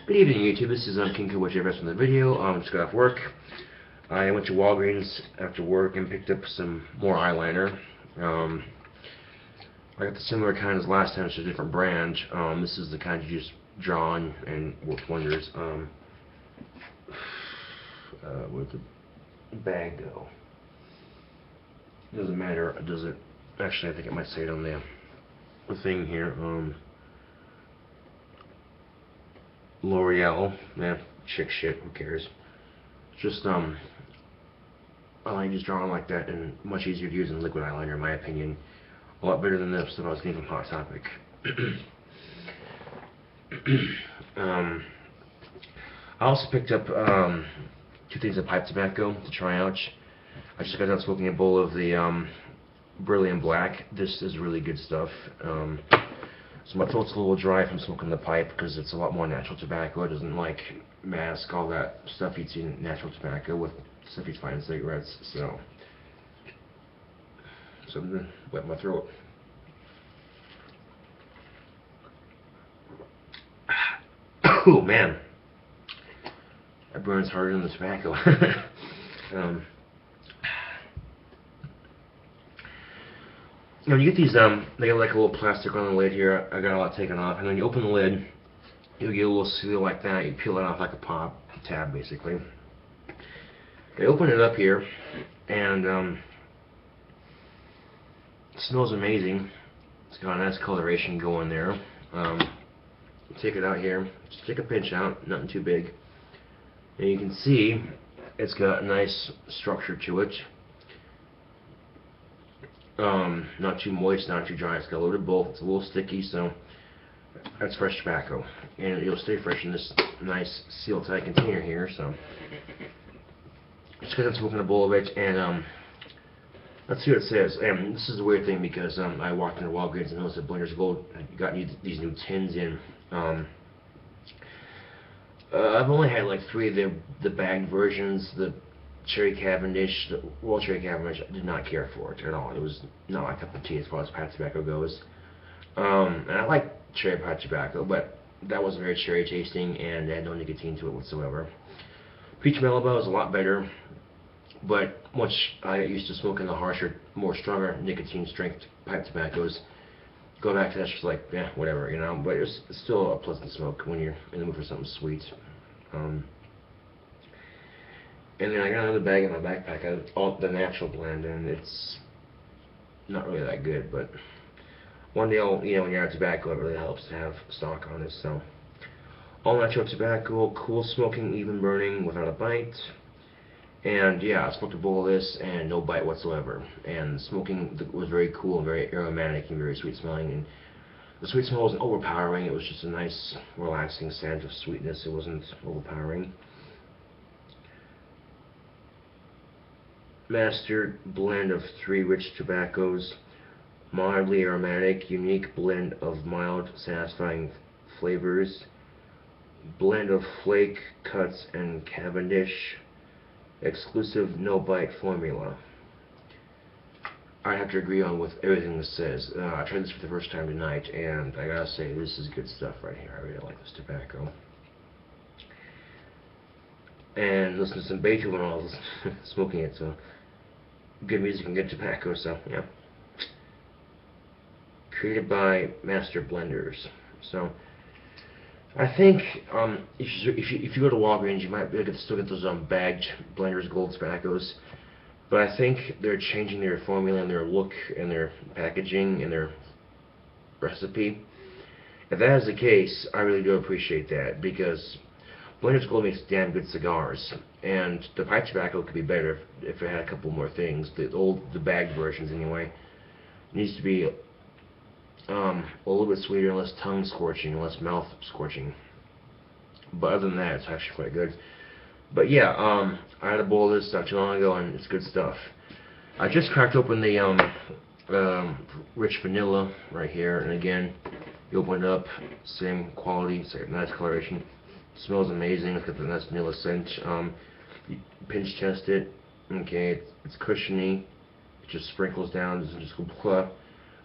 Good evening, YouTube. This is King Kowich from the video. Just got off work. I went to Walgreens after work and picked up some more eyeliner. I got the similar kind as last time, it's a different brand. This is the kind you just draw on and works wonders. Where'd the bag go? Doesn't matter. Does it? Actually, I think it might say it on the thing here. L'Oreal, chick shit, who cares? Just I like just drawing like that, and much easier to use than liquid eyeliner in my opinion. A lot better than the stuff I was getting from Hot Topic. I also picked up 2 things of pipe tobacco to try out. I just got done smoking a bowl of the Brilliant Black. This is really good stuff. So my throat's a little dry from smoking the pipe because it's a lot more natural tobacco. It doesn't like mask all that stuff you'd see in natural tobacco with stuff you'd find in cigarettes. So I'm gonna wet my throat. Oh man, that burns harder than the tobacco. When you get these, they got like a little plastic on the lid here. I got a lot taken off, and when you open the lid, you'll get a little seal like that. You peel it off like a pop tab, basically. They open it up here, and it smells amazing. It's got a nice coloration going there. Take it out here. Just take a pinch out, nothing too big, and you can see it's got a nice structure to it. Not too moist, not too dry. It's got a little bit of both. It's a little sticky, so that's fresh tobacco, and it'll stay fresh in this nice seal tight container here. So just got done smoking a bowl of it, and let's see what it says. And this is a weird thing because I walked into Walgreens and noticed that Blenders Gold got these new tins in. I've only had like 3 of the bagged versions. The Cherry Cavendish, the Royal Cherry Cavendish, I did not care for it at all. It was not my cup of tea as far as pipe tobacco goes. And I like cherry pipe tobacco, but that wasn't very cherry tasting and it had no nicotine to it whatsoever. Peach Malibu is a lot better, but once I got used to smoking the harsher, more stronger nicotine strength pipe tobaccos, going back to that's just like, yeah, whatever, you know. But it's still a pleasant smoke when you're in the mood for something sweet. And then I got another bag in my backpack, all the natural blend, and it's not really that good, but one day, when you're out of tobacco, it really helps to have stock on it. So, all natural tobacco, cool smoking, even burning, without a bite. And yeah, I smoked a bowl of this, and no bite whatsoever. And smoking was very cool, and very aromatic, and very sweet smelling. And the sweet smell wasn't overpowering, it was just a nice, relaxing scent of sweetness. It wasn't overpowering. Mastered blend of 3 rich tobaccos, mildly aromatic, unique blend of mild, satisfying flavors, blend of flake, cuts, and Cavendish, exclusive no-bite formula. I have to agree on with everything this says. I tried this for the first time tonight, and I gotta say, this is good stuff right here. I really like this tobacco. And listen to some Beethoven while I was smoking it, so good music and good tobacco, so yeah. Created by Master Blenders. So I think if you go to Walgreens, you might be able to still get those bagged Blenders Gold tobaccos, but I think they're changing their formula and their look and their packaging and their recipe. If that is the case, I really do appreciate that, because Blenders Gold makes damn good cigars, and the pipe tobacco could be better if it had a couple more things. The bagged versions anyway, needs to be a little bit sweeter, less tongue scorching, less mouth scorching. But other than that, it's actually quite good. But yeah, I had a bowl of this not too long ago, and it's good stuff. I just cracked open the rich vanilla right here, and again, you open it up, same quality, it's like a nice coloration. Smells amazing. It's got the nice vanilla scent. You pinch test it. Okay, it's cushiony. It just sprinkles down. It doesn't just go blah.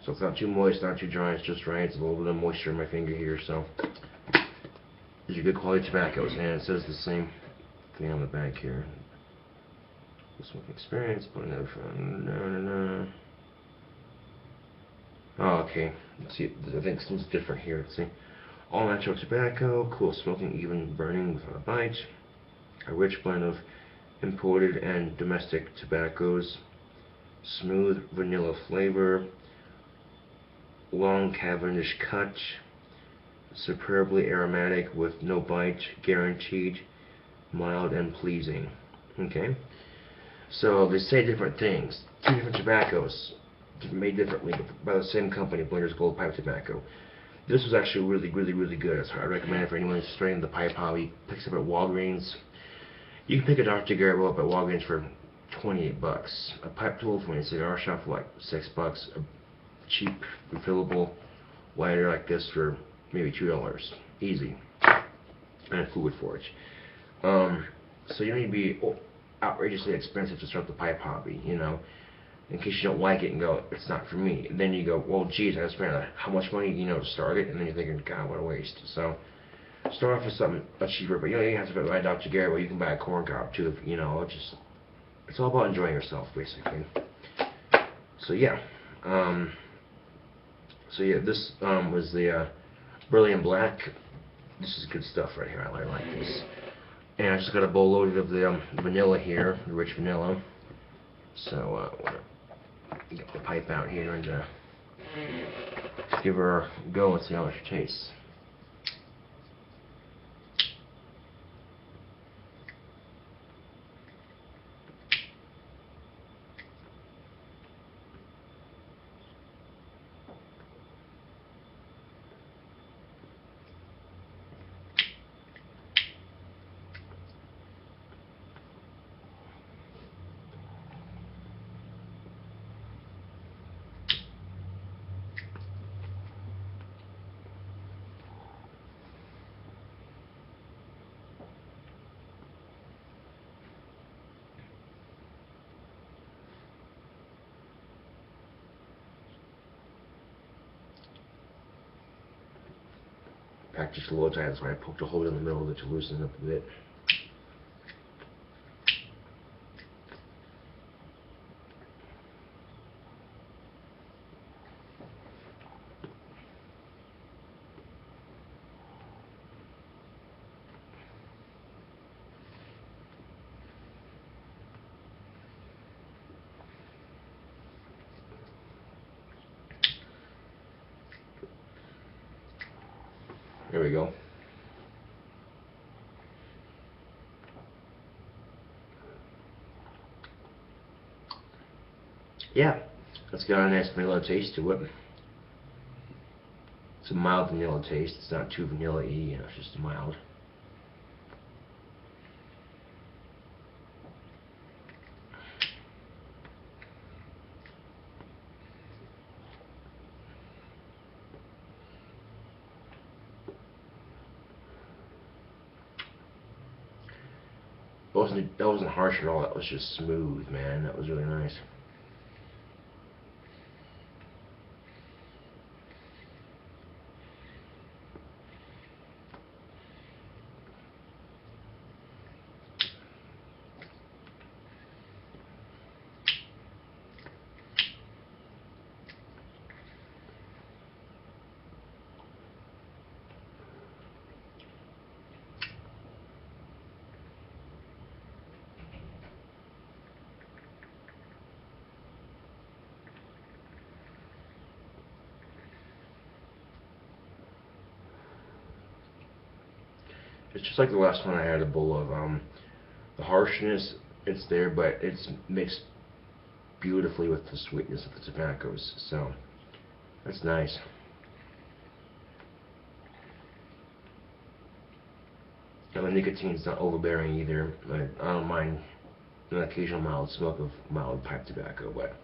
So it's not too moist, not too dry. It's just right. It's a little bit of moisture in my finger here. So as are good quality tobaccos, and it says the same thing on the back here. Smoking experience, putting another phone. Oh, okay. See, I think something's different here. See, all natural tobacco, cool smoking, even burning without a bite. A rich blend of imported and domestic tobaccos. Smooth vanilla flavor. Long Cavendish cut. Superbly aromatic with no bite, guaranteed. Mild and pleasing. Okay. So they say different things. Two different tobaccos, made differently, but by the same company, Blender's Gold Pipe Tobacco. This was actually really good. So I recommend it for anyone who's starting the pipe hobby. Picks up at Walgreens. You can pick a Dr. Garrett up at Walgreens for 28 bucks. A pipe tool from a cigar shop for like 6 bucks. A cheap refillable lighter like this for maybe $2. Easy. And a fluid forge. So you don't need to be outrageously expensive to start the pipe hobby, you know, in case you don't like it and go, it's not for me. And then you go, well, geez, I spent how much money, you know, to start it, and then you're thinking, God, what a waste. So start off with something cheaper, but you don't even have to buy Dr. Garrett, well, you can buy a corn cob too, you know, it's all about enjoying yourself, basically. So yeah, this was the Brilliant Black. This is good stuff right here. I like this. And I just got a bowl loaded of the vanilla here, the rich vanilla. So I'm gonna get the pipe out here and give her a go and see how she tastes. Packed just a little tight, that's why I poked a hole in the middle of it to loosen it up a bit. There we go. Yeah, it's got a nice vanilla taste to it. It's a mild vanilla taste. It's not too vanilla-y, you know, it's just mild. That wasn't harsh at all. That was just smooth, man. That was really nice. It's just like the last one I had a bowl of. The harshness, it's there, but it's mixed beautifully with the sweetness of the tobaccos. So that's nice. And the nicotine's not overbearing either. I don't mind an occasional mild smoke of mild pipe tobacco, but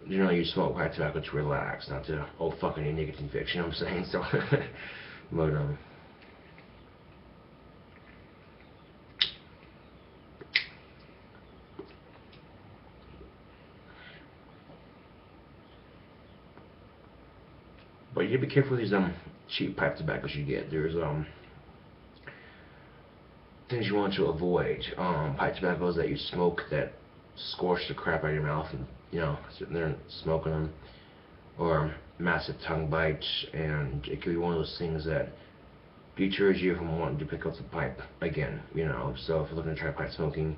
generally you smoke pipe tobacco to relax, not to, oh, fucking a nicotine fix, you know what I'm saying? So, but, but you gotta be careful with these cheap pipe tobaccos you get. There's things you want to avoid. Pipe tobaccos that you smoke that scorch the crap out of your mouth, and sitting there and smoking them, or massive tongue bites, and it could be one of those things that deters you from wanting to pick up the pipe again. So if you're looking to try pipe smoking,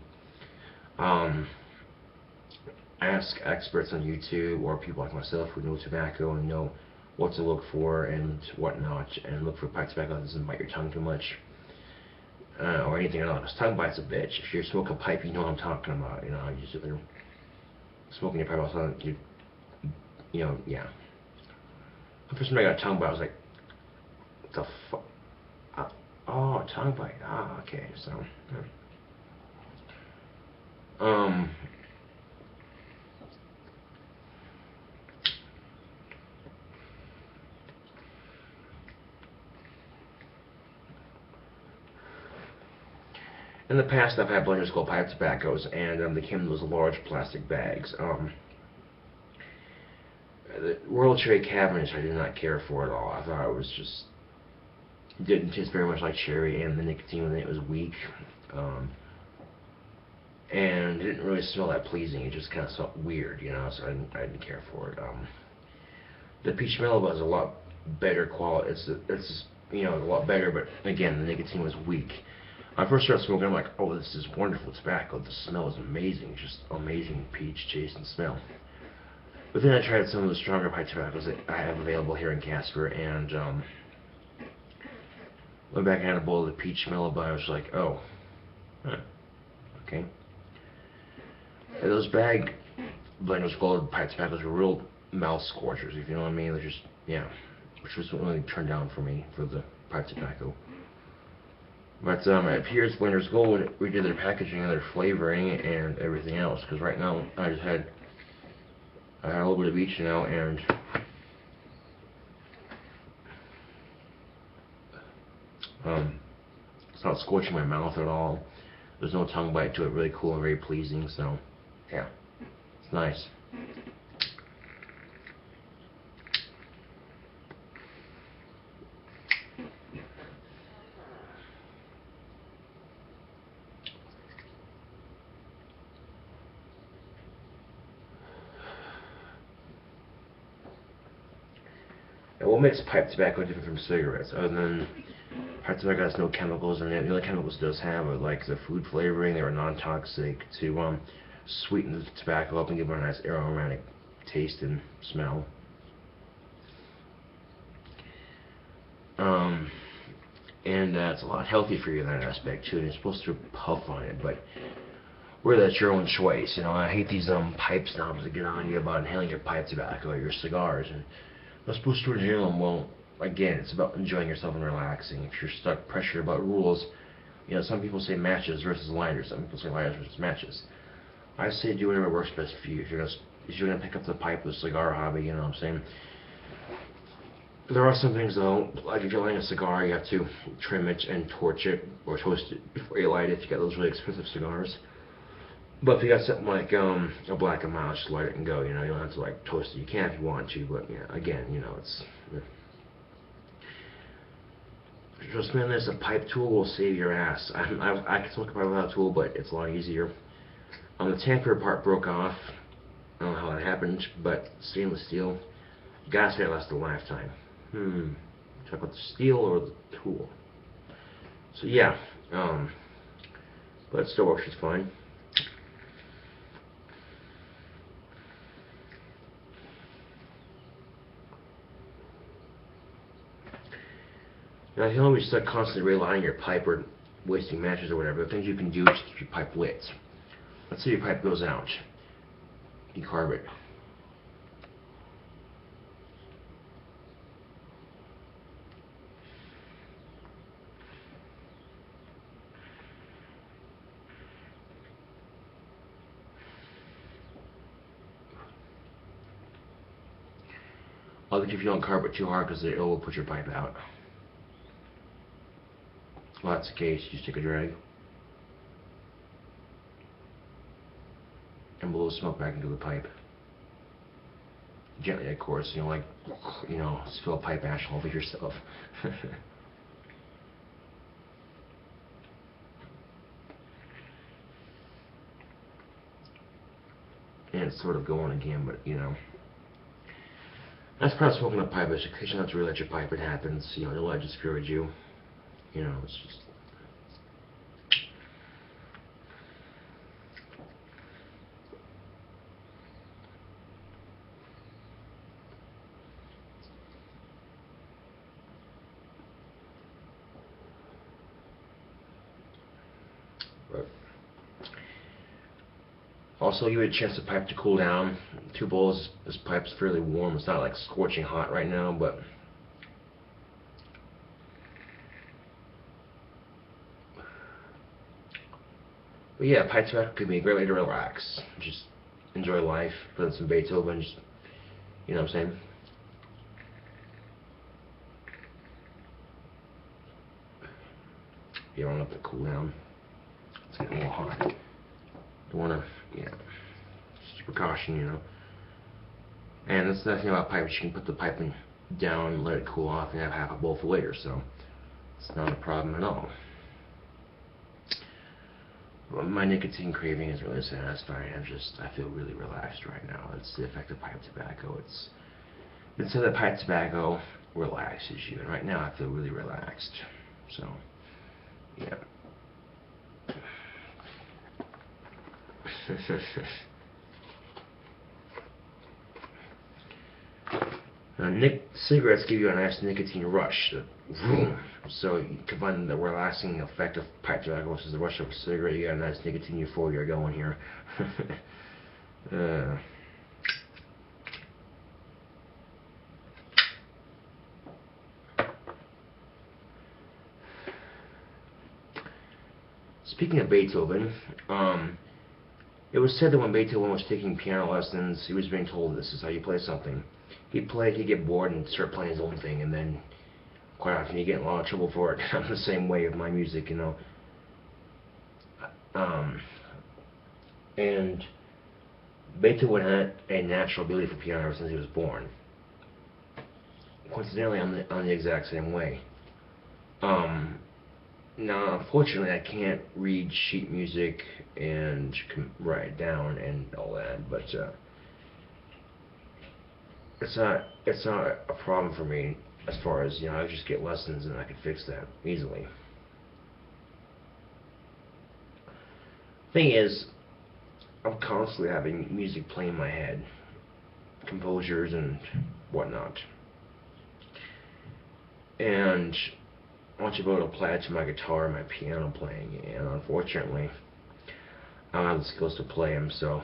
ask experts on YouTube or people like myself who know tobacco and know what to look for and what not, and look for pipe tobacco that doesn't bite your tongue too much, or anything at all. Because tongue bites a bitch. If you're smoking a pipe, you know what I'm talking about. You sit there smoking your pipe all the time. Yeah. The first time I got a tongue bite, I was like, what the fuck? Oh, tongue bite. Okay. So, in the past, I've had blenders called pipe tobaccos, and they came in those large plastic bags. The Royal Cherry Cavendish I did not care for at all. I thought it was just didn't taste very much like cherry, and the nicotine in it was weak, and it didn't really smell that pleasing. It just kind of smelled weird, so I didn't care for it. The Peach Melba is a lot better quality. It's a lot better, but again, the nicotine was weak. When I first started smoking, I'm like, oh, this is wonderful tobacco. The smell is amazing, just amazing peach taste and smell. But then I tried some of the stronger pipe tobaccos that I have available here in Casper, and went back and had a bowl of the Peach Melba. I was like, oh, okay. And those bag blenders called pipe tobaccos were real mouth scorchers, if you know what I mean. They're just, which was what really turned down for me for the pipe tobacco. But it appears Blenders Gold redid their packaging and their flavoring and everything else. Because right now I had a little bit of each now, and it's not scorching my mouth at all. There's no tongue bite to it. Really cool and very pleasing. So yeah, it's nice. Now, what makes pipe tobacco different from cigarettes? Other than pipe tobacco has no chemicals in it. The only chemicals it does have are like the food flavoring. They are non-toxic to sweeten the tobacco up and give it a nice aromatic taste and smell. And it's a lot healthier for you in that aspect too. And you're supposed to puff on it, but really that's your own choice. I hate these pipe snobs that get on you about inhaling your pipe tobacco or your cigars, and I'm supposed to inhale them. Well, again, it's about enjoying yourself and relaxing. If you're stuck pressure about rules, some people say matches versus lighters. Some people say lighters versus matches. I say do whatever works best for you. If you're gonna pick up the pipe with a cigar hobby, you know what I'm saying. There are some things though, like if you're lighting a cigar, you have to trim it and torch it or toast it before you light it. You got those really expensive cigars. But if you got something like a Black & Mild, just light it and go. You don't have to like toast it. You can if you want to, but again, it's. Trust me on this, a pipe tool will save your ass. I can smoke a pipe without a tool, but it's a lot easier. The tamper part broke off. I don't know how that happened, but stainless steel, gas may last a lifetime. Talk about the steel or the tool. So yeah, but it still works just fine. Now, you don't always stuck constantly relighting your pipe or wasting matches or whatever. The things you can do to keep your pipe lit. Let's say your pipe goes out. Decarb it. I think if you don't carb it too hard, because it will put your pipe out. Well, that's the case. You just take a drag and blow the smoke back into the pipe. gently, of course. Like, spill pipe ash all over yourself. And it's sort of going again, but that's part of smoking a pipe. Is occasionally not to really let your pipe. It happens. Don't let it discourage you. It's just. But also, give it a chance for the pipe to cool down. 2 bowls. This pipe's fairly warm. It's not like scorching hot right now, but. But yeah, pipe tobacco could be a great way to relax. Just enjoy life, put in some Beethoven, just, you know what I'm saying? You don't want it to cool down. It's getting a little hot. Don't want to, just a precaution. And that's the nice thing about pipes. You can put the pipe down, let it cool off, and have half a bowl for later, so it's not a problem at all. My nicotine craving is really satisfying. I feel really relaxed right now. It's the effect of pipe tobacco. It's so that pipe tobacco relaxes you, and right now I feel really relaxed. So, yeah. Cigarettes give you a nice nicotine rush. So you combine the relaxing effect of pipe tobacco versus the rush of a cigarette, you got a nice nicotine euphoria going here. Speaking of Beethoven, it was said that when Beethoven was taking piano lessons, he was being told this is how you play something. He'd get bored and start playing his own thing, and then quite often you get in a lot of trouble for it. I'm the same way with my music, And Beethoven had a natural ability for piano ever since he was born. Coincidentally, I'm the exact same way. Now, unfortunately, I can't read sheet music and write it down and all that, but it's not a problem for me as far as I just get lessons and I can fix that easily. Thing is, I'm constantly having music playing in my head, composers and whatnot, and I want to be able to apply it to my guitar and my piano playing, and unfortunately, I don't have the skills to play them, so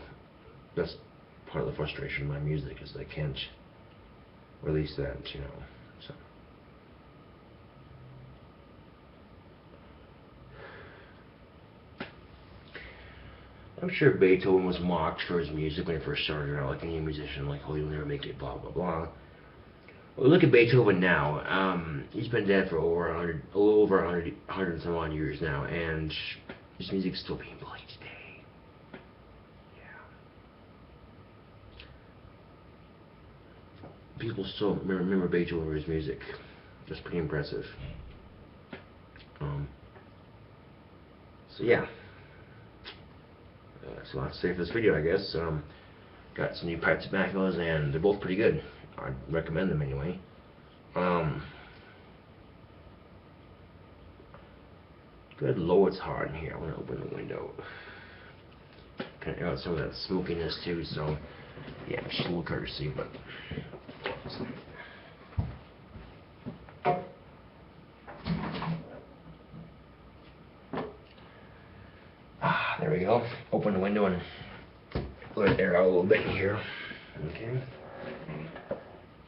that's part of the frustration of my music is I can't release that, so. I'm sure Beethoven was mocked for his music when he first started out, like any musician, like, oh, you'll never make it, blah, blah, blah. Well, look at Beethoven now. He's been dead for a little over 100 and some odd years now, and his music's still being played today. Yeah. People still remember Beethoven for his music. That's pretty impressive. So yeah. That's a lot to say for this video, I guess. Got some new pipe tobaccos, and they're both pretty good. I'd recommend them anyway. Good lord, it's hot in here. I'm gonna open the window. Kind of air out some of that smokiness too, so yeah, just a little courtesy, but. There we go. Open the window and let it air out a little bit in here. Okay.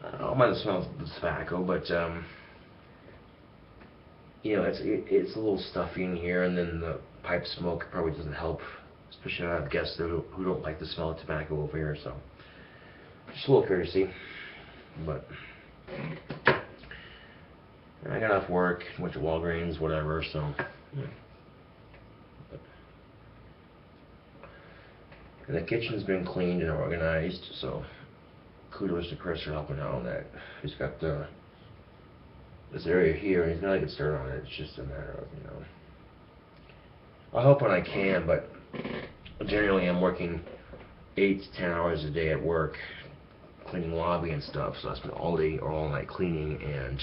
I might have smelled the tobacco, but it's a little stuffy in here, and then the pipe smoke probably doesn't help, especially I have guests who don't like the smell of tobacco over here. So just a little courtesy, but I got off work, went to Walgreens, whatever. So. Yeah. And the kitchen's been cleaned and organized, so kudos to Chris for helping out on that. He's got this area here, and he's got a good start on it. It's just a matter of, I'll help when I can, but generally I'm working 8 to 10 hours a day at work, cleaning lobby and stuff, so I spend all day or all night cleaning, and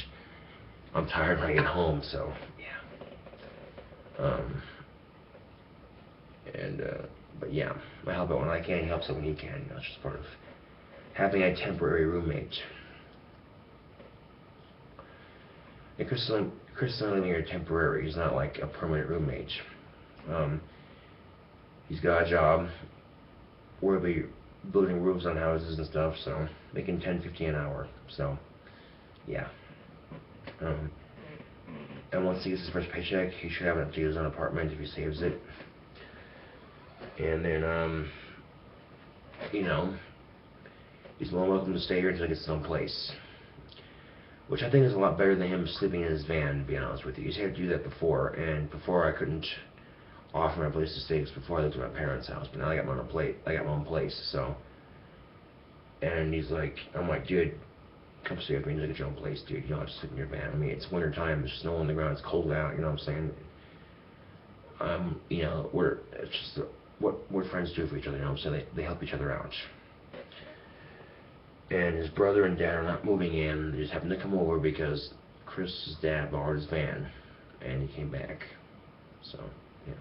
I'm tired when I get home, so, yeah. But yeah, I help out when I can, he helps out when he can, it's just part of having a temporary roommate. And Chris is only living here temporary, he's not like a permanent roommate. He's got a job, we'll be building roofs on houses and stuff, so making $10.50 an hour, so, yeah. And once he gets his first paycheck, he should have enough to get his own apartment if he saves it. And then, he's more welcome to stay here until he gets his own place. Which I think is a lot better than him sleeping in his van, to be honest with you. He's had to do that before, and before I couldn't offer my place to stay, because before I lived at my parents' house, but now I got my own place, so. And he's like, I'm like, dude, come stay with me, you get your own place, dude. You don't have to sleep in your van. I mean, it's winter time, there's snow on the ground, it's cold out, you know what I'm saying? It's just what friends do for each other, you know what I'm saying? They help each other out. And his brother and dad are not moving in, they just happened to come over because Chris's dad borrowed his van, and he came back. So, yeah.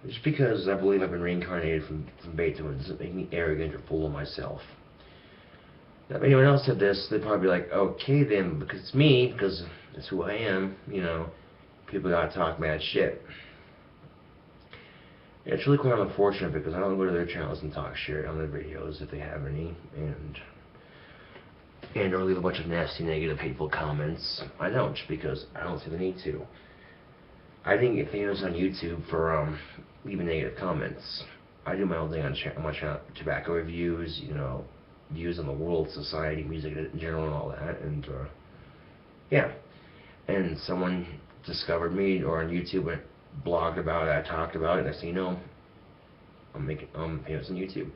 Just because I believe I've been reincarnated from Beethoven doesn't make me arrogant or full of myself. Now, if anyone else said this, they'd probably be like, okay then, because it's me, because it's who I am, people gotta talk mad shit. And it's really quite unfortunate because I don't go to their channels and talk shit on their videos if they have any, and or leave a bunch of nasty, negative, hateful comments. I don't, because I don't see the need to. I didn't get famous on YouTube for leaving negative comments. I do my own thing on my channel, tobacco reviews, views on the world, society, music in general, and all that. And yeah, and someone discovered me or on YouTube and blogged about it. I talked about it, and I say, I'm famous on YouTube.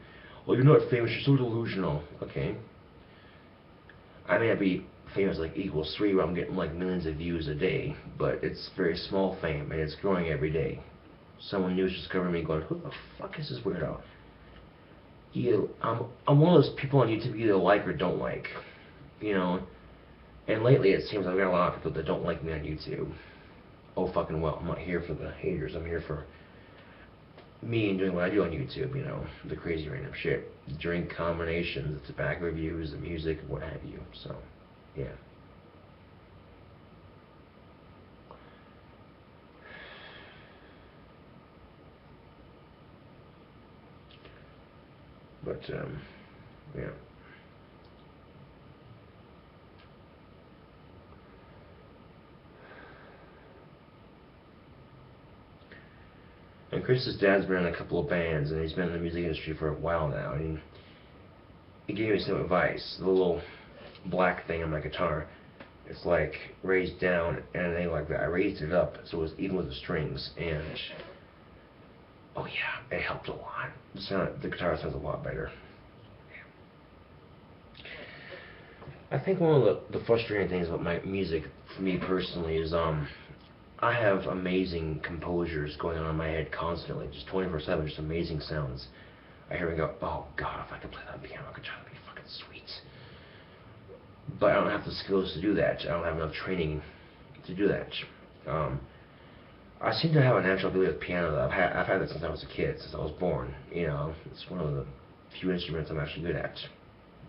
Well, you're not famous. You're so delusional. Okay. I may not be famous like equals 3 where I'm getting like millions of views a day, but it's very small fame and it's growing every day. Someone new is discovering me going, who the fuck is this weirdo? I'm one of those people on YouTube you either like or don't like, and lately it seems I've got a lot of people that don't like me on YouTube. Oh fucking well, I'm not here for the haters, I'm here for me and doing what I do on YouTube, the crazy random shit, the drink combinations, the tobacco reviews, the music, what have you, so. Yeah. But, yeah. And Chris's dad's been in a couple of bands, and he's been in the music industry for a while now, and he gave me some advice. The little black thing on my guitar, it's like raised down and anything like that. I raised it up so it was even with the strings, and oh yeah, it helped a lot. The guitar sounds a lot better. I think one of the frustrating things about my music for me personally is I have amazing composers going on in my head constantly, just 24/7, just amazing sounds. I hear and go, oh god, if I could play that on piano guitar, that'd be fucking sweet. But I don't have the skills to do that. I don't have enough training to do that. I seem to have a natural ability with piano. Though. I've had that since I was a kid, since I was born. It's one of the few instruments I'm actually good at.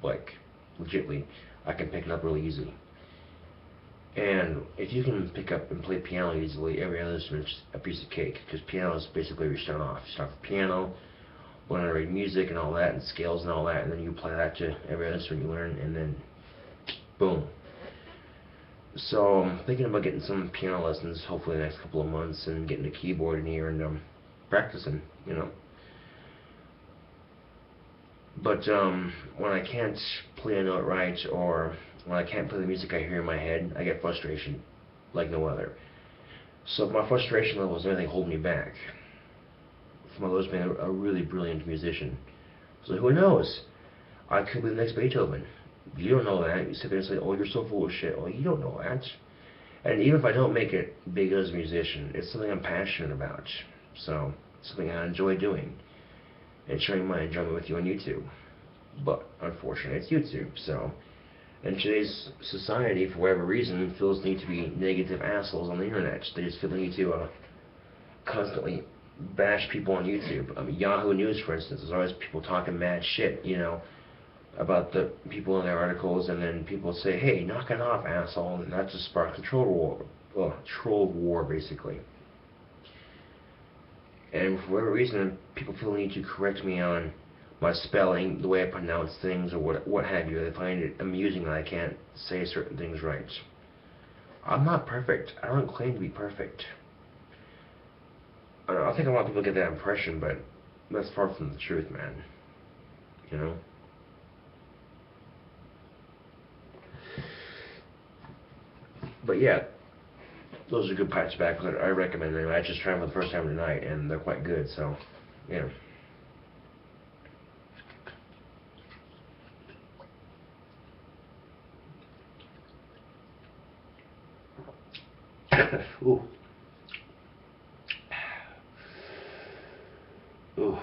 Like, legitly, I can pick it up really easy. And if you can pick up and play piano easily, every other instrument's a piece of cake. Because piano is basically where you start off. You start with piano, learn how to read music and all that, and scales and all that, and then you apply that to every other instrument you learn, and then boom. So I'm thinking about getting some piano lessons hopefully the next couple of months and getting a keyboard in here and practicing, you know. But when I can't play a note right, or when I can't play the music I hear in my head, I get frustration like no other. So my frustration level is anything holding me back from always being a really brilliant musician. So who knows? I could be the next Beethoven. You don't know that. You sit there and say, oh, you're so full of shit. Well, you don't know that. And even if I don't make it big as a musician, it's something I'm passionate about. So, something I enjoy doing. And sharing my enjoyment with you on YouTube. But, unfortunately, it's YouTube, so... In today's society, for whatever reason, feels the need to be negative assholes on the internet. They just feel the need to constantly bash people on YouTube. I mean, Yahoo News, for instance, there's always people talking mad shit, you know, about the people in their articles, and then people say, hey, knock it off, asshole, and that just sparks a troll war, basically. And for whatever reason, people feel the need to correct me on my spelling, the way I pronounce things, or what have you. They find it amusing that I can't say certain things right. I'm not perfect. I don't claim to be perfect. I think a lot of people get that impression, but that's far from the truth, man. You know? But yeah, those are good pipes back. I recommend them. I just tried them for the first time tonight, and they're quite good, so, yeah. Ooh. Ooh.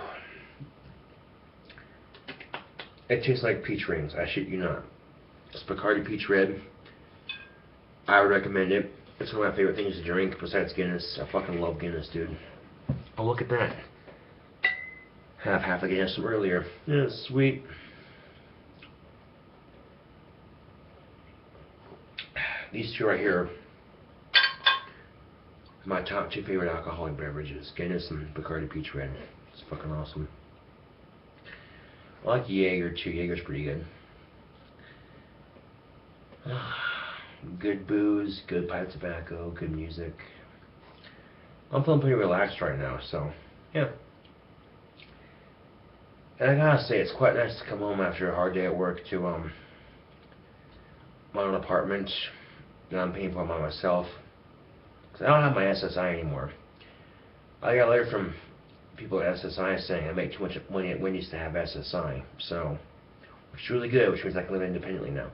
It tastes like peach rings. I shit you not. It's Bacardi Peach Red. I would recommend it. It's one of my favorite things to drink besides Guinness. I fucking love Guinness, dude. Oh, look at that. Have half a Guinness from earlier. Yeah, it's sweet. These two right here, my top two favorite alcoholic beverages, Guinness and Bacardi Peach Red. It's fucking awesome. I like Jaeger too. Jaeger's pretty good. Good booze, good pipe tobacco, good music. I'm feeling pretty relaxed right now, so yeah. And I gotta say, it's quite nice to come home after a hard day at work to my own apartment that I'm paying for by myself. Cause I don't have my SSI anymore. I got a letter from people at SSI saying I make too much money at Wendy's to have SSI. So, which is really good, which means I can live independently now.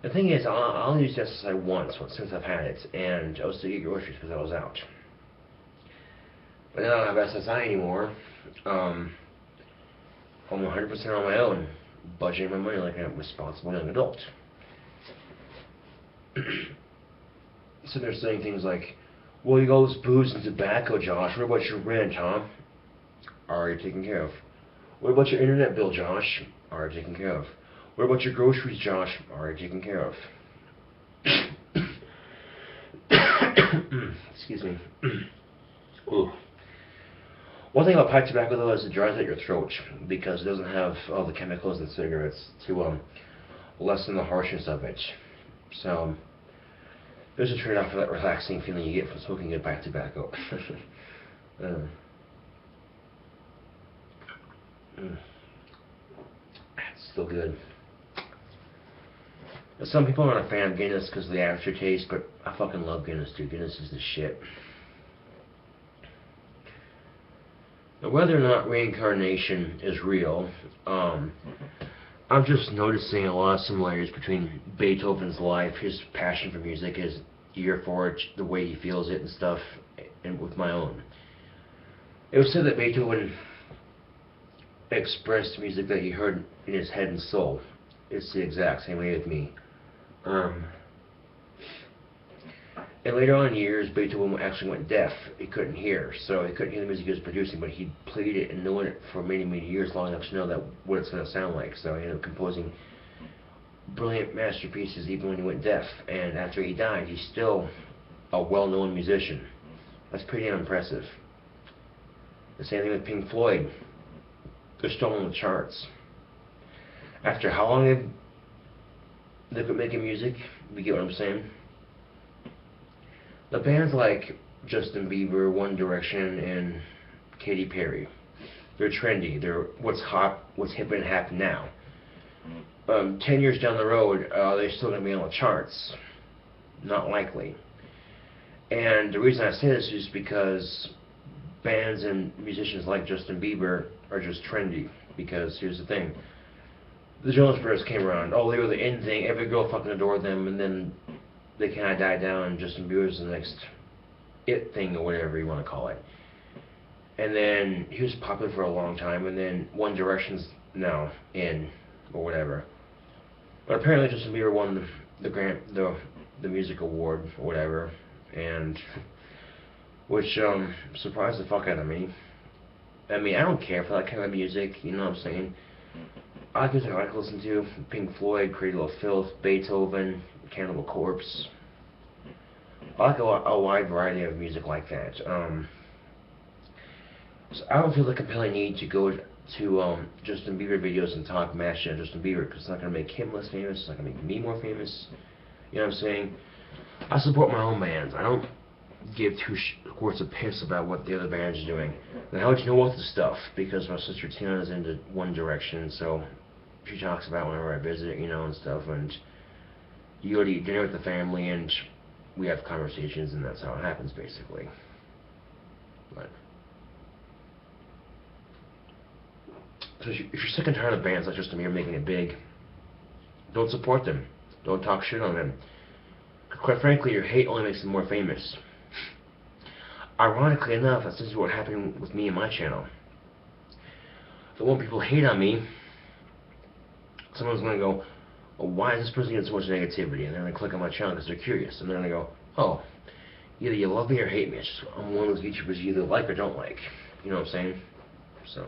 The thing is, I only used SSI once since I've had it, and I was to get groceries because I was out. But now I don't have SSI anymore. I'm 100% on my own, budgeting my money like a responsible young adult. So they're saying things like, well, you got all this booze and tobacco, Josh. What about your rent, huh? Already taken care of. What about your internet bill, Josh? Already taken care of. What about your groceries, Josh? Already taken care of. Excuse me. Ooh. One thing about pipe tobacco, though, is it dries out your throat because it doesn't have all the chemicals in cigarettes to lessen the harshness of it. So, there's a trade-off for that relaxing feeling you get from smoking good pipe tobacco. It's still good. Some people aren't a fan of Guinness because of the aftertaste, but I fucking love Guinness, dude. Guinness is the shit. Now, whether or not reincarnation is real, I'm just noticing a lot of similarities between Beethoven's life, his passion for music, his ear for it, the way he feels it and stuff, and with my own. It was said that Beethoven expressed music that he heard in his head and soul. It's the exact same way with me. And later on in years, Beethoven actually went deaf. He couldn't hear, so he couldn't hear the music he was producing, but he played it and knew it for many, many years, long enough to know that what it's going to sound like. So he ended up composing brilliant masterpieces even when he went deaf. And after he died, he's still a well-known musician. That's pretty damn impressive. The same thing with Pink Floyd. They're still on the charts. After how long they've been making music, you get what I'm saying? The bands like Justin Bieber, One Direction, and Katy Perry. They're trendy. They're what's hot, what's hip and hap now. 10 years down the road, they're still going to be on the charts. Not likely. And the reason I say this is because bands and musicians like Justin Bieber are just trendy. Because here's the thing. The Jonas Brothers came around. Oh, they were the in thing. Every girl fucking adored them. And then they kind of died down. And Justin Bieber's the next it thing or whatever you want to call it. And then he was popular for a long time. And then One Direction's now in or whatever. But apparently Justin Bieber won the music award or whatever. And which surprised the fuck out of me. I mean, I don't care for that kind of music, you know what I'm saying? I like music I like to listen to. Pink Floyd, Cradle of Filth, Beethoven, Cannibal Corpse. I like a wide variety of music like that. So I don't feel the compelling need to go to Justin Bieber videos and talk mad shit on Justin Bieber, because it's not going to make him less famous, it's not going to make me more famous. You know what I'm saying? I support my own bands. I don't give two squirts of piss about what the other band's doing. And how would you know about the stuff? Because my sister Tina is into One Direction, so she talks about whenever I visit, you know, and stuff. And you go to eat dinner with the family, and we have conversations, and that's how it happens, basically. But so if you're sick and tired of bands like Justin Bieber making it big, don't support them. Don't talk shit on them. Quite frankly, your hate only makes them more famous. Ironically enough, that's just what happened with me and my channel. The more people hate on me, someone's going to go, well, why is this person getting so much negativity? And they're going to click on my channel because they're curious. And they're going to go, oh, either you love me or hate me. It's just, I'm one of those YouTubers you either like or don't like. You know what I'm saying? So.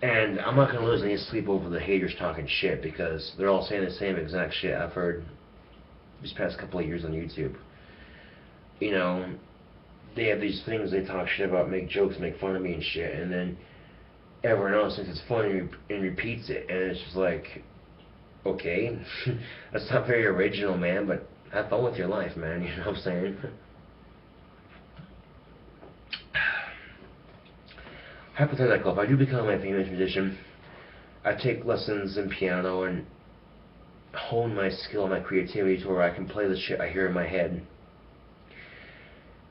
And I'm not going to lose any sleep over the haters talking shit, because they're all saying the same exact shit I've heard these past couple of years on YouTube. You know, they have these things they talk shit about, make jokes, make fun of me and shit, and then everyone else thinks it's funny and repeats it, and it's just like, okay, that's not very original, man, but have fun with your life, man, you know what I'm saying? Hypothetical, if I do become a famous musician, I take lessons in piano and hone my skill and my creativity to where I can play the shit I hear in my head.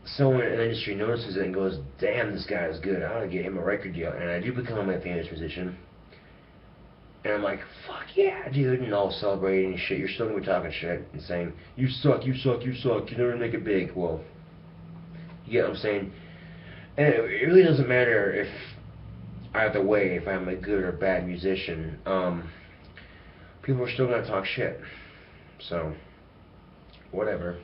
Someone in the industry notices it and goes, damn, this guy is good, I ought to get him a record deal. And I do become a famous musician. And I'm like, fuck yeah, dude, and all celebrating and shit. You're still gonna be talking shit and saying, you suck, you suck, you suck, you never make it big. Well, you get what I'm saying? And it really doesn't matter if either way, if I'm a good or bad musician, people are still gonna talk shit. So, whatever.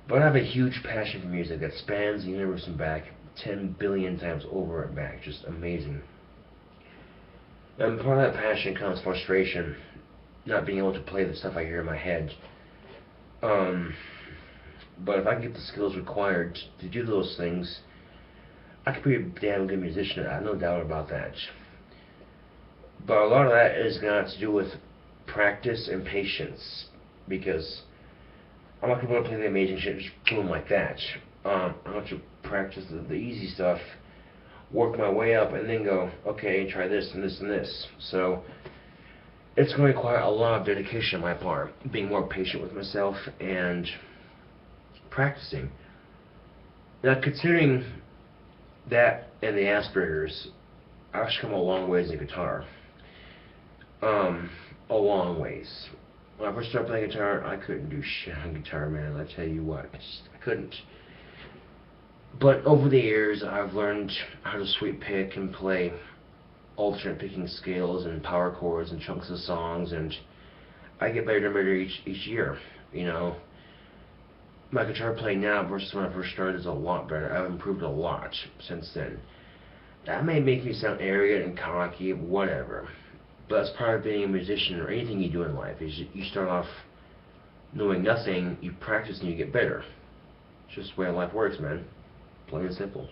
But I have a huge passion for music that spans the universe and back, 10 billion times over and back. Just amazing. And part of that passion comes frustration, not being able to play the stuff I hear in my head. But if I can get the skills required to do those things, I could be a damn good musician. I have no doubt about that. But a lot of that is going to have to do with practice and patience, because I'm not going to be able to play the amazing shit just boom like that. I have to practice the easy stuff, work my way up, and then go, okay, try this and this and this. So it's going to require a lot of dedication on my part, being more patient with myself and practicing. Now, considering that and the Asperger's, I've actually come a long ways in guitar. A long ways. When I first started playing guitar, I couldn't do shit on guitar, man. I tell you what, I couldn't. But over the years, I've learned how to sweep pick and play alternate picking scales and power chords and chunks of songs, and I get better and better each year. You know, my guitar playing now versus when I first started is a lot better. I've improved a lot since then. That may make me sound arrogant and cocky, whatever. But that's part of being a musician or anything you do in life, is you start off knowing nothing, you practice and you get better. It's just the way life works, man. Plain and simple.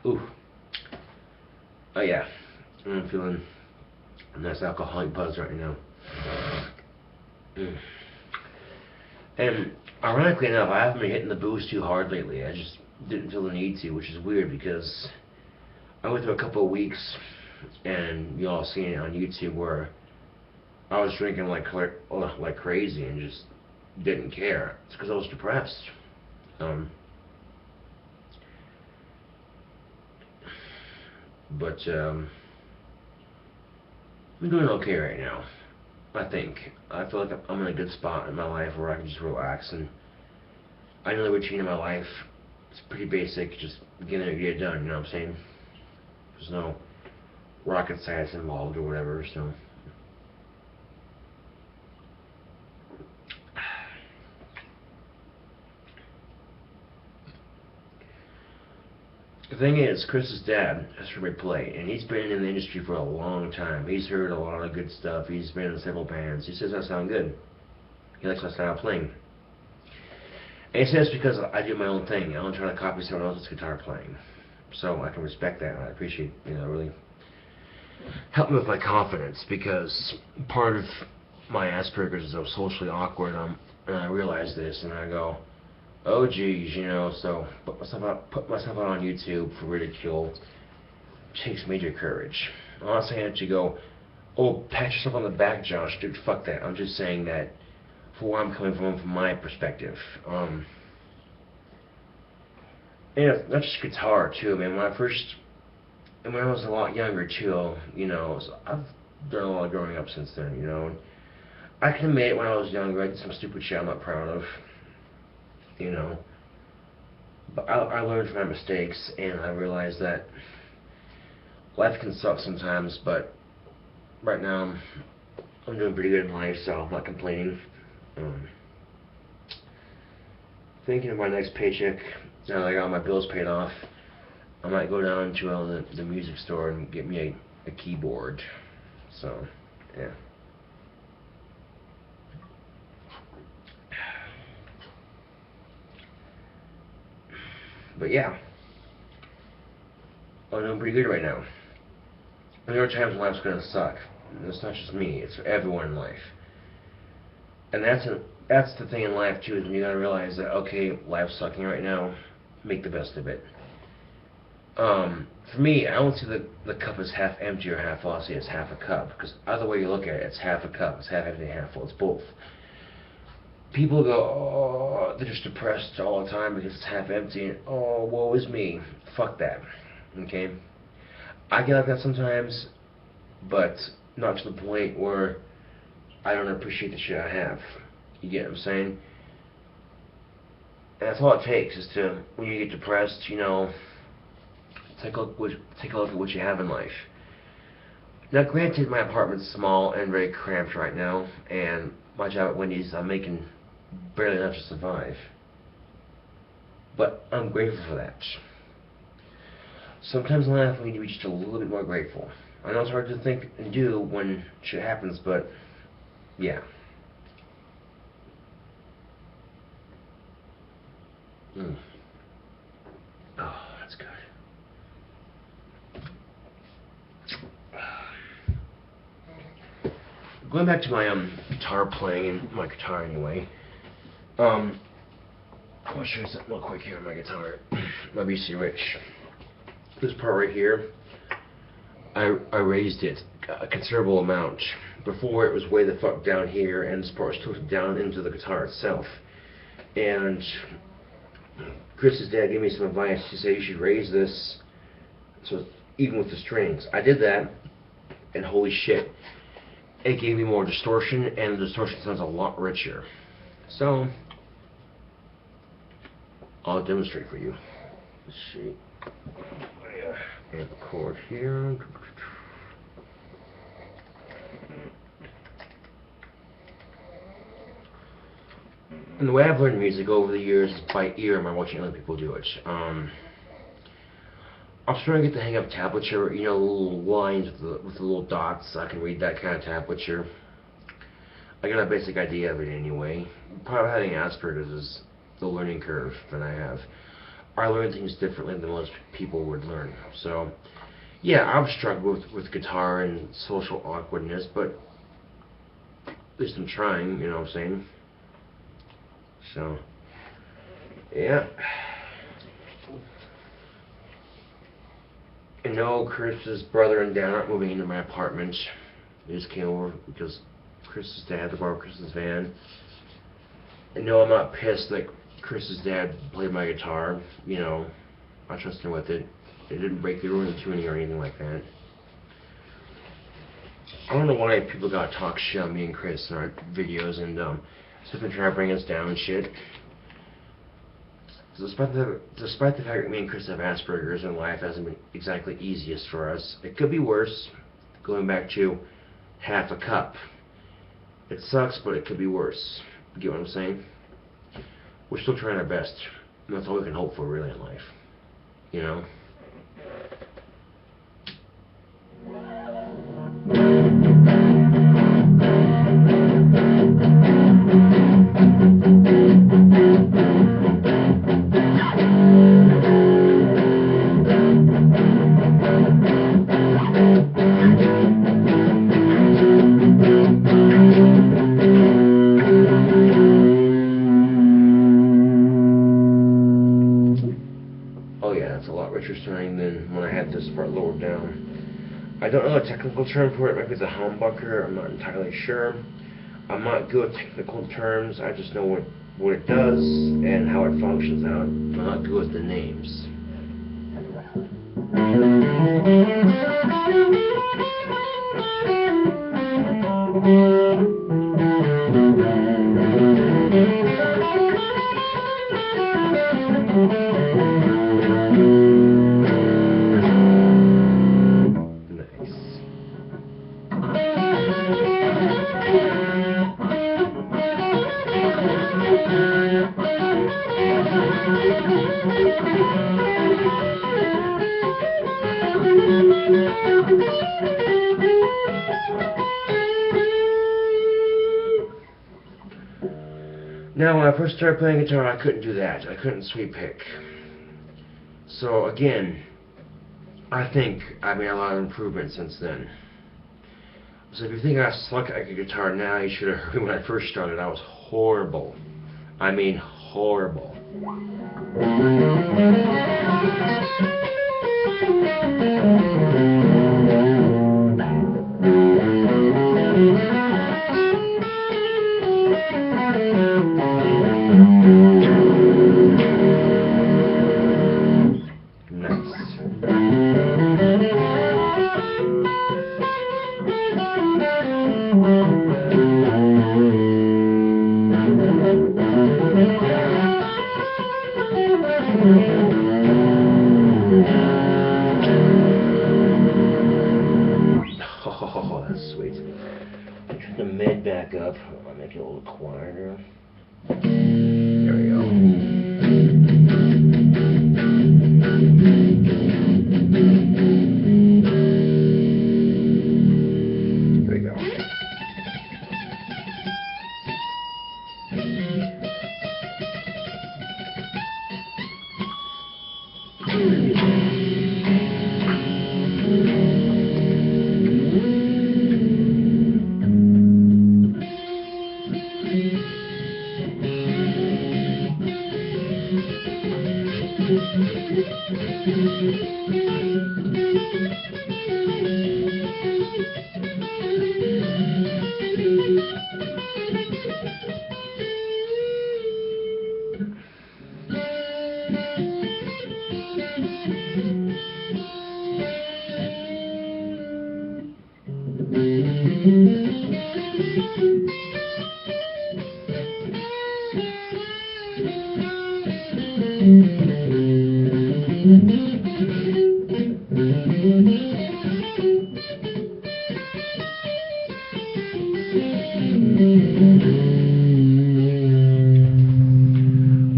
Ooh. Oh yeah. I'm feeling Nice alcoholic buzz right now. And ironically enough, I haven't been hitting the booze too hard lately. I just didn't feel the need to, which is weird because I went through a couple of weeks, and you all seen it on YouTube where I was drinking like crazy and just didn't care. It's because I was depressed. But I'm doing okay right now. I think. I feel like I'm in a good spot in my life where I can just relax, and I know the routine of my life. It's pretty basic, just get in there and get it done, you know what I'm saying? There's no rocket science involved or whatever, so. The thing is, Chris's dad has heard me play, and he's been in the industry for a long time. He's heard a lot of good stuff. He's been in several bands. He says I sound good. He likes my style of playing. And he says because I do my own thing. I don't try to copy someone else's guitar playing. So I can respect that, and I appreciate, really help me with my confidence, because part of my Asperger's is I'm socially awkward, and I realize this, and I go, oh geez, so put myself out on YouTube for ridicule takes major courage. I'm not saying that you go, oh, pat yourself on the back, Josh, dude, fuck that. I'm just saying that for where I'm coming from my perspective. And it's not just guitar too, man. When I was a lot younger too, so I've done a lot of growing up since then, and I can admit when I was younger I did some stupid shit I'm not proud of. But I learned from my mistakes, and I realized that life can suck sometimes, but right now I'm doing pretty good in life, so I'm not complaining. Thinking of my next paycheck, now that I got my bills paid off, I might go down to the music store and get me a keyboard. So, yeah. But yeah, I'm doing pretty good right now. And there are times when life's gonna suck. And it's not just me; it's for everyone in life. And that's the thing in life too, is when you gotta realize that okay, life's sucking right now. Make the best of it. For me, I don't see the cup as half empty or half full. I see it's half a cup, because either way you look at it, it's half a cup. It's half empty, half full. It's both. People go, oh, they're just depressed all the time because it's half empty, and oh, woe is me. Fuck that. Okay? I get like that sometimes, but not to the point where I don't appreciate the shit I have. You get what I'm saying? And that's all it takes, is to, when you get depressed, take a look at what you have in life. Now, granted, my apartment's small and very cramped right now, and my job at Wendy's, I'm making barely enough to survive. But I'm grateful for that. Sometimes in life we need to be just a little bit more grateful. I know it's hard to think and do when shit happens, but yeah. Oh, that's good. Going back to my guitar playing, and my guitar anyway. I want to show you something real quick here on my guitar. My BC Rich. This part right here, I raised it a considerable amount. Before it was way the fuck down here, and this part was tilted down into the guitar itself. And Chris's dad gave me some advice. He said you should raise this so it's even with the strings. I did that, and holy shit, it gave me more distortion, and the distortion sounds a lot richer. So I'll demonstrate for you. Let's see. And the chord here. And the way I've learned music over the years is by ear, and by watching other people do it. I'm starting to get the hang of tablature, little lines with the little dots. I can read that kind of tablature. I got a basic idea of it anyway. Part of having Asperger's is the learning curve that I have. I learn things differently than most people would learn. So, Yeah, I've struggled with guitar and social awkwardness, but at least I'm trying, you know what I'm saying? So, yeah. I know Chris's brother and dad aren't moving into my apartment. They just came over because Chris's dad had to borrow Chris's van. I know I'm not pissed that Chris's dad played my guitar. You know, I trust him with it. It didn't break the ruin tuning or anything like that. I don't know why people gotta talk shit on me and Chris in our videos and stuff and try to bring us down and shit. Despite the fact that me and Chris have Asperger's and life hasn't been exactly easiest for us, it could be worse. Going back to half a cup. It sucks, but it could be worse. You get what I'm saying? We're still trying our best. And that's all we can hope for, really, in life. You know? Oh yeah, it's a lot richer sounding than when I had this part lowered down. I don't know a technical term for it. It might be the humbucker. I'm not entirely sure. I'm not good with technical terms. I just know what it does and how it functions. I'm not good with the names. Now, when I first started playing guitar, I couldn't do that. I couldn't sweep pick. So, again, I think I made a lot of improvements since then. So if you think I suck at a guitar now, you should have heard me when I first started. I was horrible. I mean, horrible. Oh, that's sweet. Turn the mid back up. I'll make it a little quieter. There we go.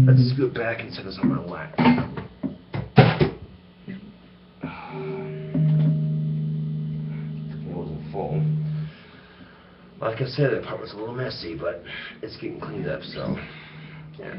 Let's scoot back and set this on my lap. It wasn't full. Like I said, the apartment's a little messy, but it's getting cleaned up, so yeah.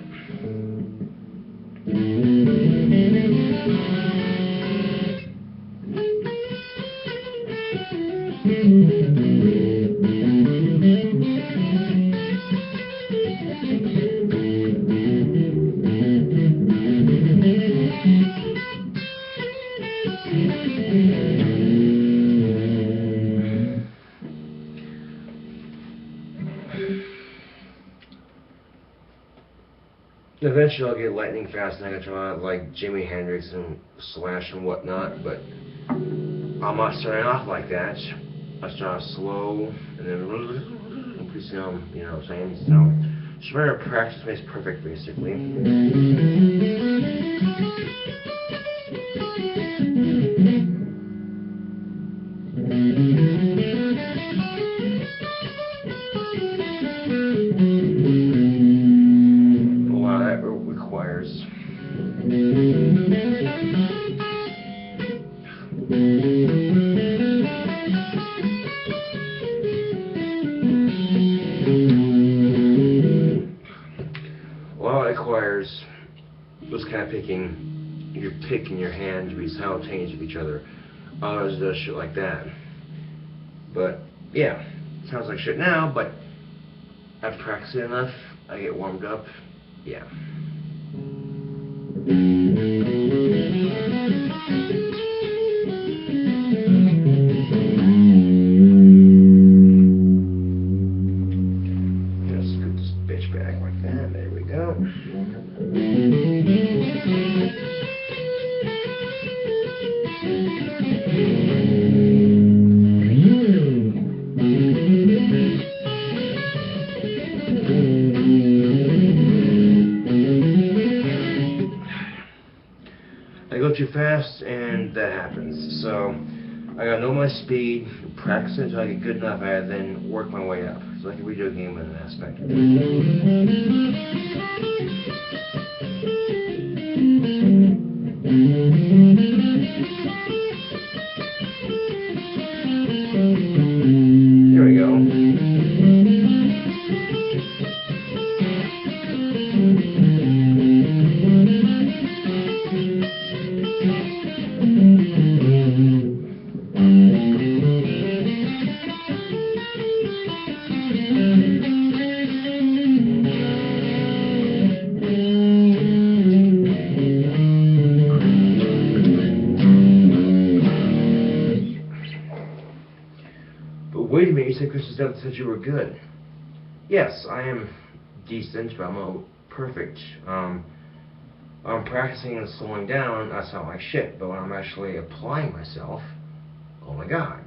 Eventually I'll get lightning fast Negatron like Jimi Hendrix and Slash and whatnot, but I'm not starting off like that. I start off slow and then pretty soon, you know what I'm saying? So just remember, practice makes perfect, basically. Wow, that requires. Well, it requires this kind of picking. Your pick in your hand to be simultaneous with each other. Others does shit like that. But yeah, sounds like shit now. But I've practiced it enough. I get warmed up. Yeah. Just scoop this bitch back like that. There we go. I go too fast and that happens. So I gotta know my speed, practice it until I get good enough at it, then work my way up. It's like a video game in an aspect. Here we go. But wait a minute, you said Christmas Devil said you were good. Yes, I am decent, but I'm not perfect. I'm practicing and slowing down, I sound like shit, but when I'm actually applying myself, oh my god.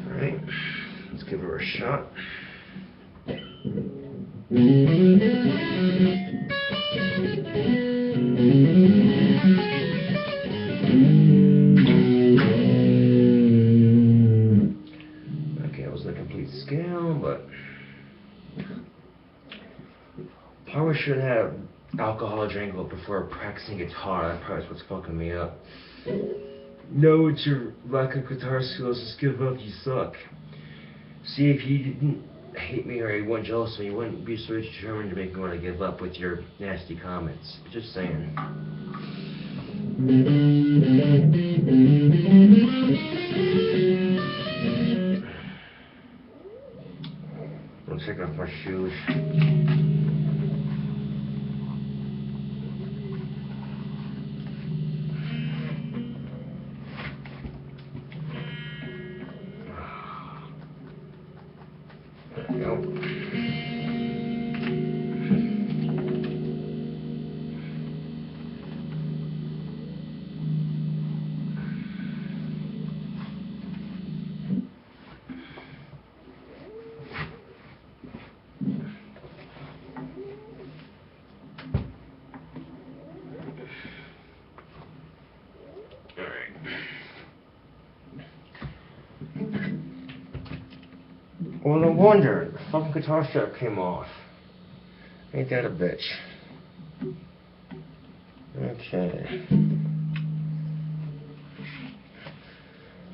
Alright, let's give her a shot. Okay, it wasn't a complete scale, but probably should have alcohol drink before practicing guitar. That probably is what's fucking me up. No, it's your lack of guitar skills. Just give up. You suck. See, if you didn't hate me or you weren't jealous of me, you wouldn't be so determined to make me want to give up with your nasty comments. Just saying. I'm taking off my shoes. There we go. Well, no wonder. The fucking guitar strap came off. Ain't that a bitch? Okay.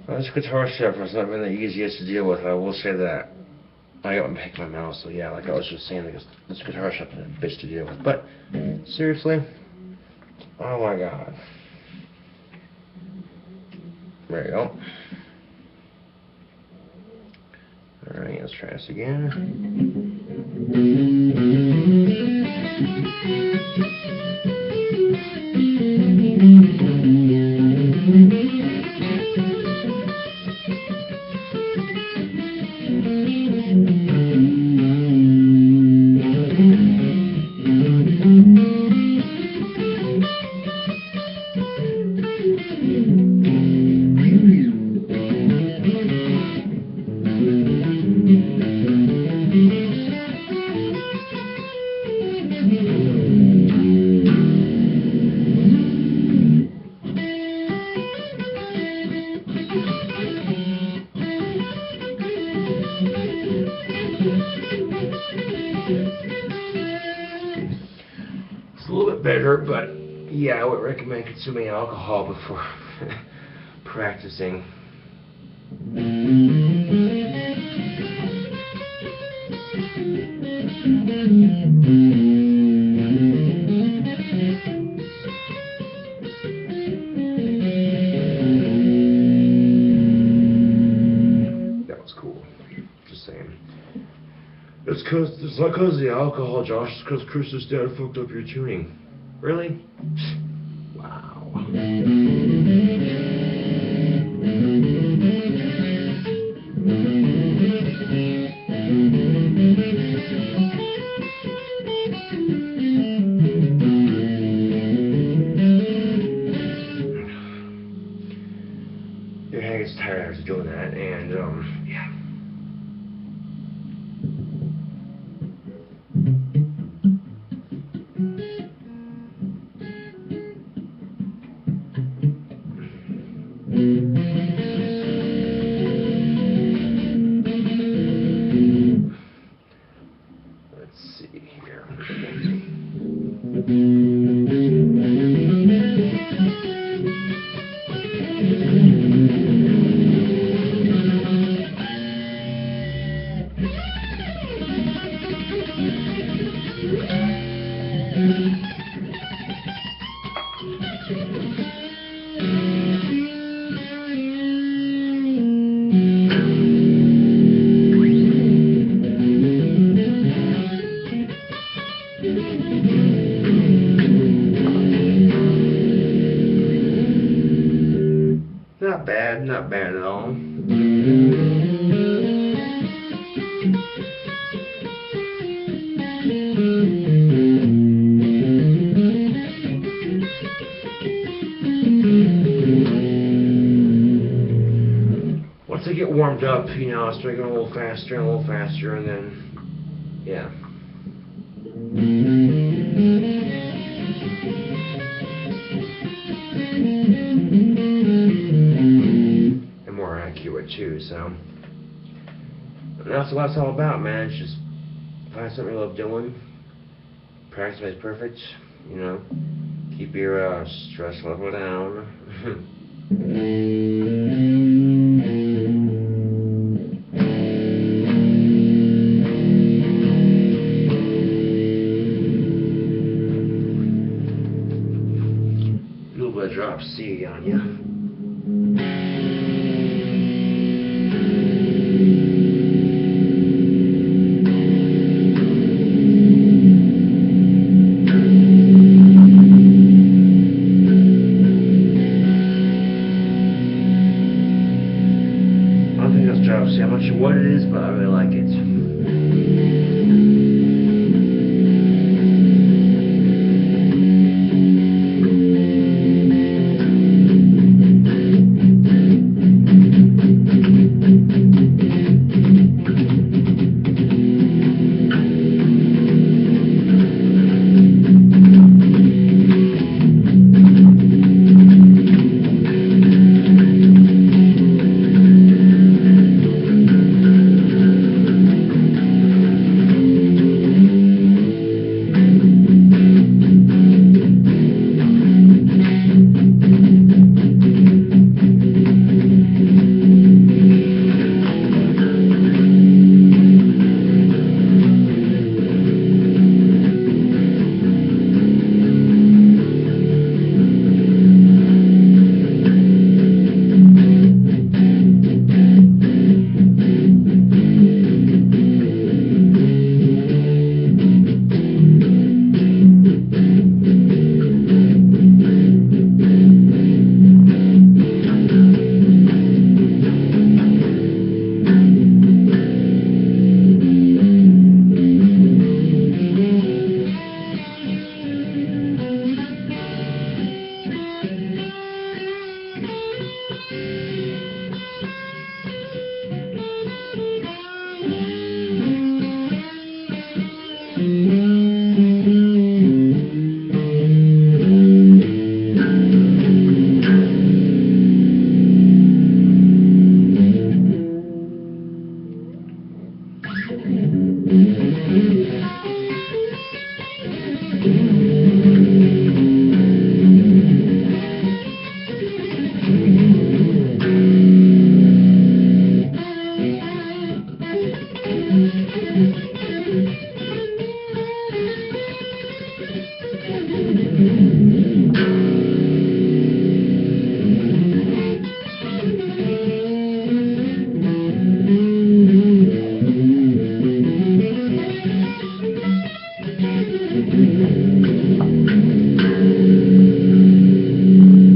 Well, this guitar strap has not been the easiest to deal with, I will say that. I got to pick my mouse, so yeah, like I was just saying, this guitar strap is a bitch to deal with. But, seriously? Oh my god. There you go. Alright, let's try this again. It's a little bit better, but yeah, I would recommend consuming alcohol before practicing. That was cool. Just saying. It's not cause of the alcohol, Josh. It's cause Chris's dad fucked up your tuning. Really? Wow. Your head gets tired after doing that, and yeah. Let's see here. Not bad at all. Once I get warmed up, you know, I'll start going a little faster, and then, yeah. Accurate too, so that's what it's all about, man. It's just find something you love doing, practice makes perfect, you know, keep your stress level down. A little bit of drop C on you. See, I'm not sure what it is, but I really like it.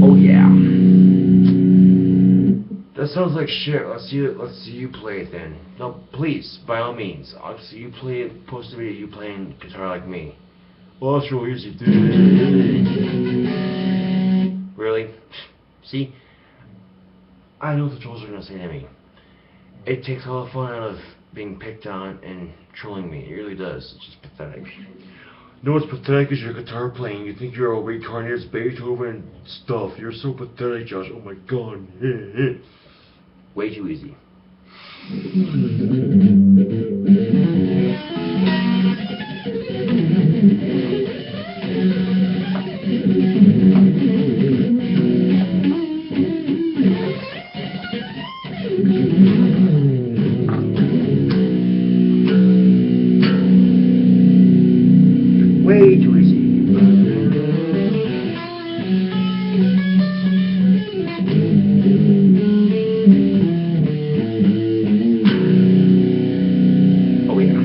Oh yeah. That sounds like shit. Let's see you play it then. No, please, by all means. I'll see you play it. Post a video of you playing guitar like me. Well, that's real easy, dude. Really? See? I know what the trolls are gonna say to me. It takes all the fun out of being picked on and trolling me. It really does. It's just pathetic. No, what's pathetic is your guitar playing. You think you're all reincarnated as Beethoven and stuff. You're so pathetic, Josh. Oh my god. Way too easy. Way too easy. Oh yeah.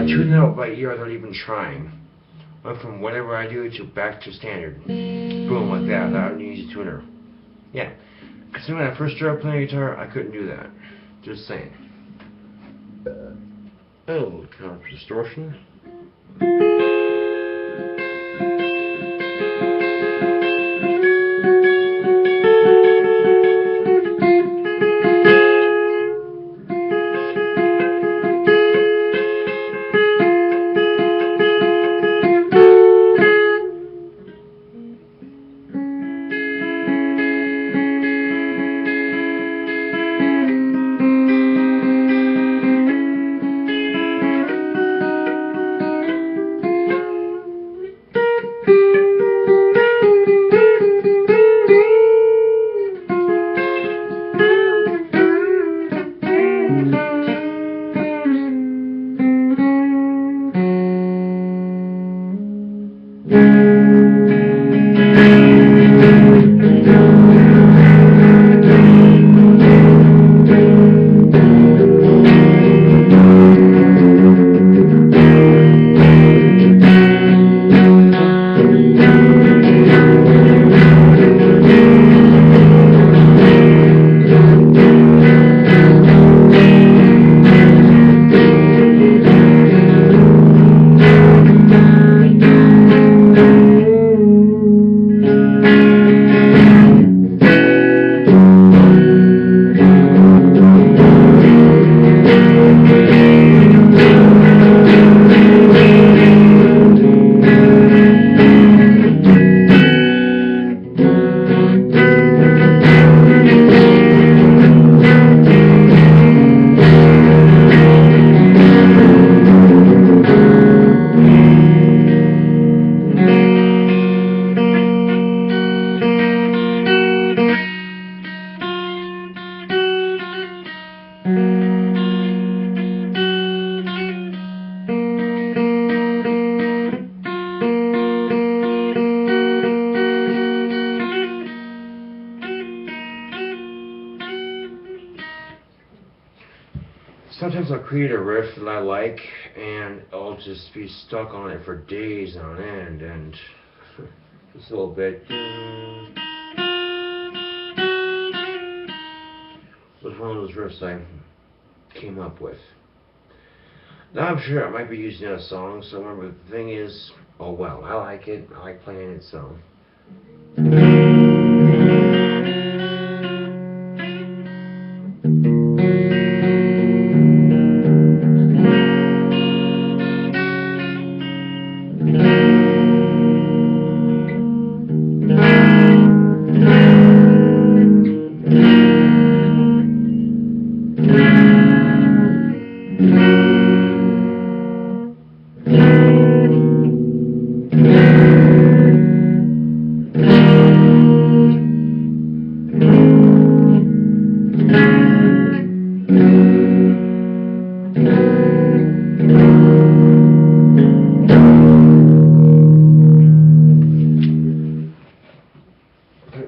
tuned it out by ear without even trying. Went from whatever I do to back to standard. Boom, like that, without an easy tuner. Yeah. Because when I first started playing guitar, I couldn't do that. Just saying. Oh, kind of distortion. Sometimes I'll create a riff that I like, and I'll just be stuck on it for days on end, and just a little bit. Was one of those riffs I came up with. Now I'm sure I might be using a song somewhere, but the thing is, oh well, I like it. I like playing it, so.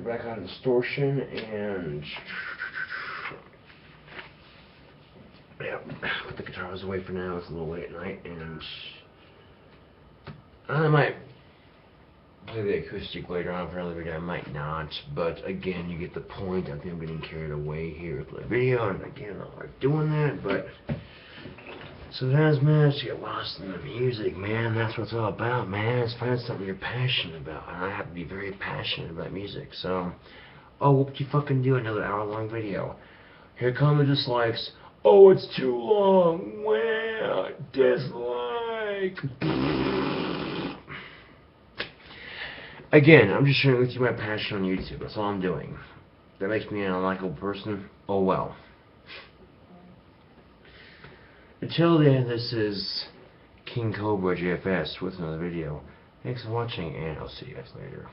Back on distortion and yeah, put the guitars away for now. It's a little late at night, and I might play the acoustic later on for another video. I might not, but again, you get the point. I think I'm getting carried away here with the video, and again, I don't like doing that, but sometimes, man, I just get lost in the music, man. That's what it's all about, man. It's finding something you're passionate about. And I have to be very passionate about music. So, oh, what you fucking do? Another hour-long video. Here come the dislikes. Oh, it's too long. Well, dislike. Again, I'm just sharing with you my passion on YouTube. That's all I'm doing. That makes me an unlikable person. Oh, well. Until then, this is King Cobra JFS with another video. Thanks for watching, and I'll see you guys later.